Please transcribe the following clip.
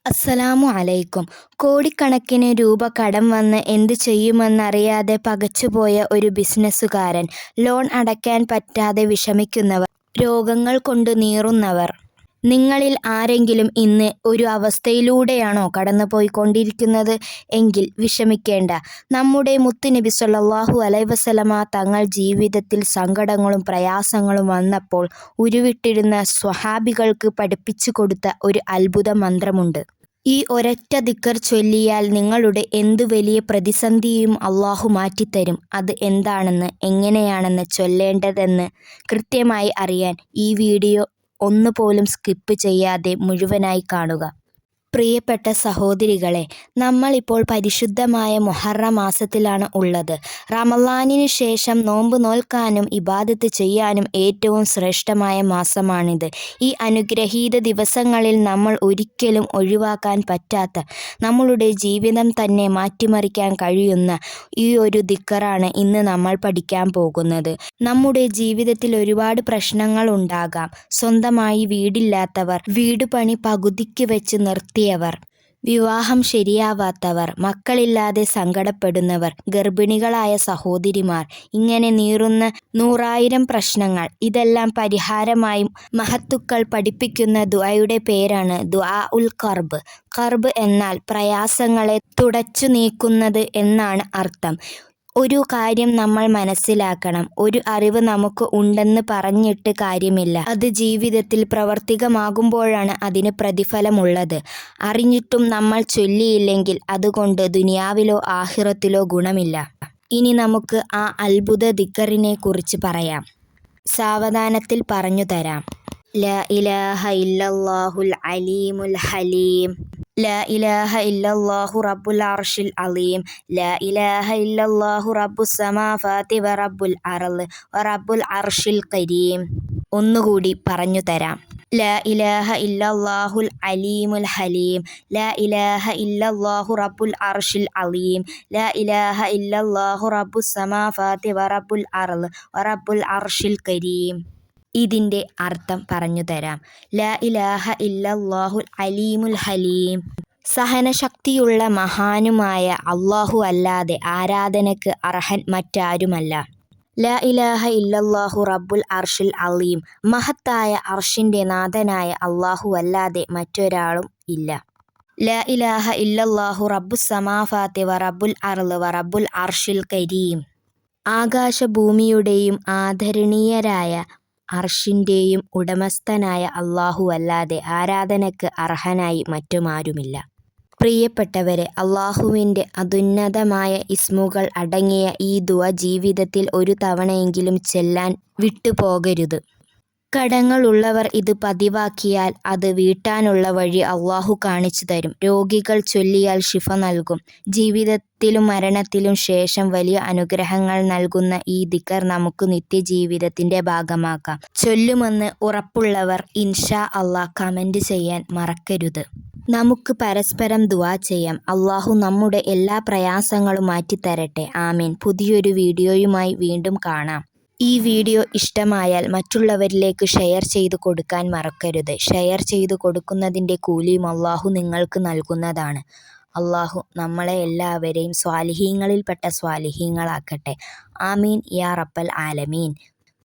അസ്സലാമു അലൈക്കും. കോടിക്കണക്കിന് രൂപ കടം വന്ന് എന്ത് ചെയ്യുമെന്നറിയാതെ പകച്ചുപോയ ഒരു ബിസിനസ്സുകാരൻ, ലോൺ അടയ്ക്കാൻ പറ്റാതെ വിഷമിക്കുന്നവർ, രോഗങ്ങൾ കൊണ്ട് നീറുന്നവർ. നിങ്ങളിൽ ആരെങ്കിലും ഇന്ന് ഒരു അവസ്ഥയിലൂടെയാണോ കടന്നുപോയിക്കൊണ്ടിരിക്കുന്നത് എങ്കിൽ വിഷമിക്കേണ്ട. നമ്മുടെ മുത്തുനബി സ്വല്ലല്ലാഹു അലൈഹി വസല്ലമ തങ്ങൾ ജീവിതത്തിൽ സങ്കടങ്ങളും പ്രയാസങ്ങളും വന്നപ്പോൾ ഉരുവിട്ടിരുന്ന സ്വഹാബികൾക്ക് പഠിപ്പിച്ചു കൊടുത്ത ഒരു അത്ഭുത മന്ത്രമുണ്ട്. ഈ ഒരൊറ്റ ദിക്ർ ചൊല്ലിയാൽ നിങ്ങളുടെ എന്തു വലിയ പ്രതിസന്ധിയും അല്ലാഹു മാറ്റിത്തരും. അത് എന്താണെന്ന്, എങ്ങനെയാണെന്ന് ചൊല്ലേണ്ടതെന്ന് കൃത്യമായി അറിയാൻ ഈ വീഡിയോ ഒന്നുപോലും സ്കിപ്പ് ചെയ്യാതെ മുഴുവനായി കാണുക. പ്രിയപ്പെട്ട സഹോദരികളെ, നമ്മളിപ്പോൾ പരിശുദ്ധമായ മുഹറം മാസത്തിലാണ് ഉള്ളത്. റമളാനിനു ശേഷം നോമ്പ് നോൽക്കാനും ഇബാദത്ത് ചെയ്യാനും ഏറ്റവും ശ്രേഷ്ഠമായ മാസമാണിത്. ഈ അനുഗ്രഹീത ദിവസങ്ങളിൽ നമ്മൾ ഒരിക്കലും ഒഴിവാക്കാൻ പറ്റാത്ത, നമ്മളുടെ ജീവിതം തന്നെ മാറ്റിമറിക്കാൻ കഴിയുന്ന ഈ ഒരു ദിക്റാണ് ഇന്ന് നമ്മൾ പഠിക്കാൻ പോകുന്നത്. നമ്മുടെ ജീവിതത്തിൽ ഒരുപാട് പ്രശ്നങ്ങൾ ഉണ്ടാകാം. സ്വന്തമായി വീടില്ലാത്തവർ, വീട് പണി പകുതിക്ക് വെച്ച് നിർത്തിയവർ, വിവാഹം ശരിയാവാത്തവർ, മക്കളില്ലാതെ സങ്കടപ്പെടുന്നവർ, ഗർഭിണികളായ സഹോദരിമാർ, ഇങ്ങനെ നീറുന്ന 100,000 പ്രശ്നങ്ങൾ. ഇതെല്ലാം പരിഹാരമായി മഹത്തുക്കൾ പഠിപ്പിക്കുന്ന ദുആയുടെ പേരാണ് ദുആ ഉൽ കർബ്. കർബ് എന്നാൽ പ്രയാസങ്ങളെ തുടച്ചു നീക്കുന്നത് എന്നാണ് അർത്ഥം. ഒരു കാര്യം നമ്മൾ മനസ്സിലാക്കണം, ഒരു അറിവ് നമുക്ക് ഉണ്ടെന്ന് പറഞ്ഞിട്ട് കാര്യമില്ല. അത് ജീവിതത്തിൽ പ്രാവർത്തികമാകുമ്പോഴാണ് അതിന് പ്രതിഫലമുള്ളത്. അറിഞ്ഞിട്ടും നമ്മൾ ചൊല്ലിയില്ലെങ്കിൽ അതുകൊണ്ട് ദുനിയാവിലോ ആഖിറത്തിലോ ഗുണമില്ല. ഇനി നമുക്ക് ആ അത്ഭുത ദിക്റിനെ കുറിച്ച് പറയാം. സാവധാനത്തിൽ പറഞ്ഞു തരാം. ലാ ഇലാഹ ഇല്ലല്ലാഹുൽ അലീമുൽ ഹലീം. ലാ ഇലാഹ ഇല്ലല്ലാഹു റബ്ബുൽ അർശിൽ അലീം. ലാ ഇലാഹ ഇല്ലല്ലാഹു റബ്ബുസ് സമാവാതി വ റബ്ബുൽ അർള് വ റബ്ബുൽ അർശിൽ കരീം. ഒന്നുകൂടി പറഞ്ഞു തരാം. ലാ ഇലാഹ ഇല്ലല്ലാഹുൽ അലീമുൽ ഹലീം. ലാ ഇലാഹ ഇല്ലല്ലാഹു റബ്ബുൽ അർശിൽ അലീം. ലാ ഇലാഹ ഇല്ലല്ലാഹു റബ്ബുസ് സമാവാതി വ റബ്ബുൽ അർള് വ റബ്ബുൽ അർശിൽ കരീം. ഇതിൻ്റെ അർത്ഥം പറഞ്ഞു തരാം. ലാ ഇലാഹ ഇല്ലല്ലാഹുൽ അലീമുൽ ഹലീം. സഹനശക്തിയുള്ള മഹാനുമായ അല്ലാഹു അല്ലാതെ ആരാധനയ്ക്ക് അർഹൻ മറ്റാരുമല്ല. ലാ ഇലാഹ ഇല്ലല്ലാഹു റബ്ബുൽ അർശിൽ അലീം. മഹത്തായ അർശിൻ്റെ നാഥനായ അല്ലാഹു അല്ലാതെ മറ്റൊരാളും ഇല്ല. ലാ ഇലാഹ ഇല്ലല്ലാഹു റബ്ബുസ് സമാവാതി വ റബ്ബുൽ അർള് വ റബ്ബുൽ അർശിൽ കരീം. ആകാശഭൂമിയുടെയും ആദരണീയരായ അർശിൻ്റെയും ഉടമസ്ഥനായ അല്ലാഹു അല്ലാതെ ആരാധനയ്ക്ക് അർഹനായി മറ്റുമാരുമില്ല. പ്രിയപ്പെട്ടവരെ, അല്ലാഹുവിൻ്റെ അതുന്നതമായ ഇസ്മുകൾ അടങ്ങിയ ഈ ദുആ ജീവിതത്തിൽ ഒരു തവണയെങ്കിലും ചൊല്ലാൻ വിട്ടുപോകരുത്. കടങ്ങളുള്ളവർ ഇത് പതിവാക്കിയാൽ അത് വീട്ടാനുള്ള വഴി അല്ലാഹു കാണിച്ചു തരും. രോഗികൾ ചൊല്ലിയാൽ ശിഫ നൽകും. ജീവിതത്തിലും മരണത്തിലും ശേഷം വലിയ അനുഗ്രഹങ്ങൾ നൽകുന്ന ഈ ദിക്ർ നമുക്ക് നിത്യജീവിതത്തിൻ്റെ ഭാഗമാക്കാം. ചൊല്ലുമെന്ന് ഉറപ്പുള്ളവർ ഇൻഷാ അല്ലാഹ് കമൻ്റ് ചെയ്യാൻ മറക്കരുത്. നമുക്ക് പരസ്പരം ദുആ ചെയ്യാം. അല്ലാഹു നമ്മുടെ എല്ലാ പ്രയാസങ്ങളും മാറ്റിത്തരട്ടെ. ആമീൻ. പുതിയൊരു വീഡിയോയുമായി വീണ്ടും കാണാം. ഈ വീഡിയോ ഇഷ്ടമായാൽ മറ്റുള്ളവരിലേക്ക് ഷെയർ ചെയ്തു കൊടുക്കാൻ മറക്കരുത്. ഷെയർ ചെയ്തു കൊടുക്കുന്നതിൻ്റെ കൂലിയും അല്ലാഹു നിങ്ങൾക്ക് നൽകുന്നതാണ്. അല്ലാഹു നമ്മളെ എല്ലാവരെയും സ്വാലിഹീങ്ങളിൽപ്പെട്ട സ്വാലിഹീങ്ങളാക്കട്ടെ. ആമീൻ യാ റബ്ബൽ ആലമീൻ.